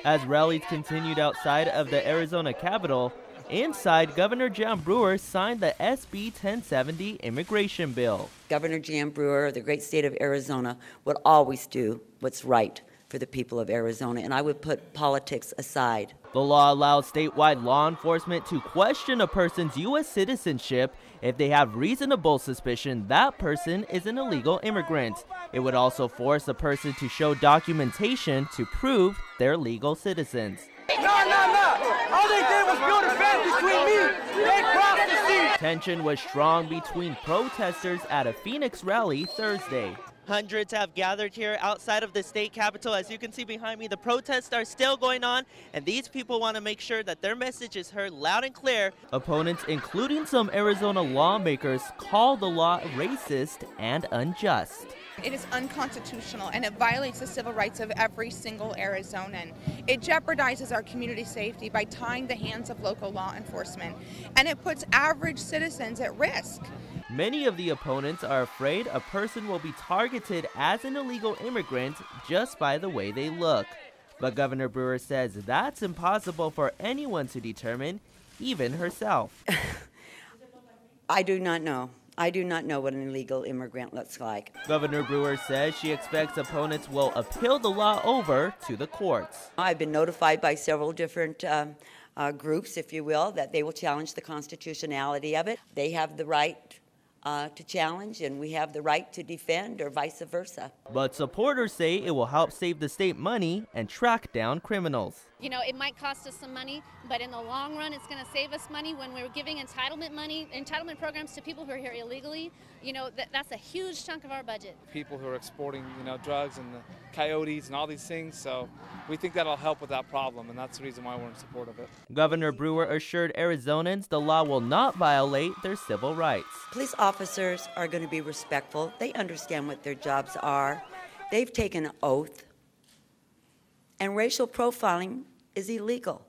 As rallies continued outside of the Arizona Capitol, inside, Governor Jan Brewer signed the SB 1070 immigration bill. Governor Jan Brewer of the great state of Arizona would always do what's right for the people of Arizona, and I would put politics aside. The law allows statewide law enforcement to question a person's U.S. citizenship if they have reasonable suspicion that person is an illegal immigrant. It would also force a person to show documentation to prove they're legal citizens. No. All they did was build a fence between me. They crossed the sea. Tension was strong between protesters at a Phoenix rally Thursday. Hundreds have gathered here outside of the state capitol. As you can see behind me, the protests are still going on, and these people want to make sure that their message is heard loud and clear. Opponents, including some Arizona lawmakers, call the law racist and unjust. It is unconstitutional, and it violates the civil rights of every single Arizonan. It jeopardizes our community safety by tying the hands of local law enforcement, and it puts average citizens at risk. Many of the opponents are afraid a person will be targeted as an illegal immigrant just by the way they look. But Governor Brewer says that's impossible for anyone to determine, even herself. I do not know. I do not know what an illegal immigrant looks like. Governor Brewer says she expects opponents will appeal the law over to the courts. I've been notified by several different groups, if you will, that they will challenge the constitutionality of it. They have the right to challenge, and we have the right to defend, or vice versa. But supporters say it will help save the state money and track down criminals. You know, it might cost us some money, but in the long run, it's going to save us money when we're giving entitlement programs to people who are here illegally. You know, that's a huge chunk of our budget. People who are exporting, drugs and the coyotes and all these things, so we think that'll help with that problem, and that's the reason why we're in support of it. Governor Brewer assured Arizonans the law will not violate their civil rights. Police officers are going to be respectful. They understand what their jobs are. They've taken an oath. And racial profiling is illegal.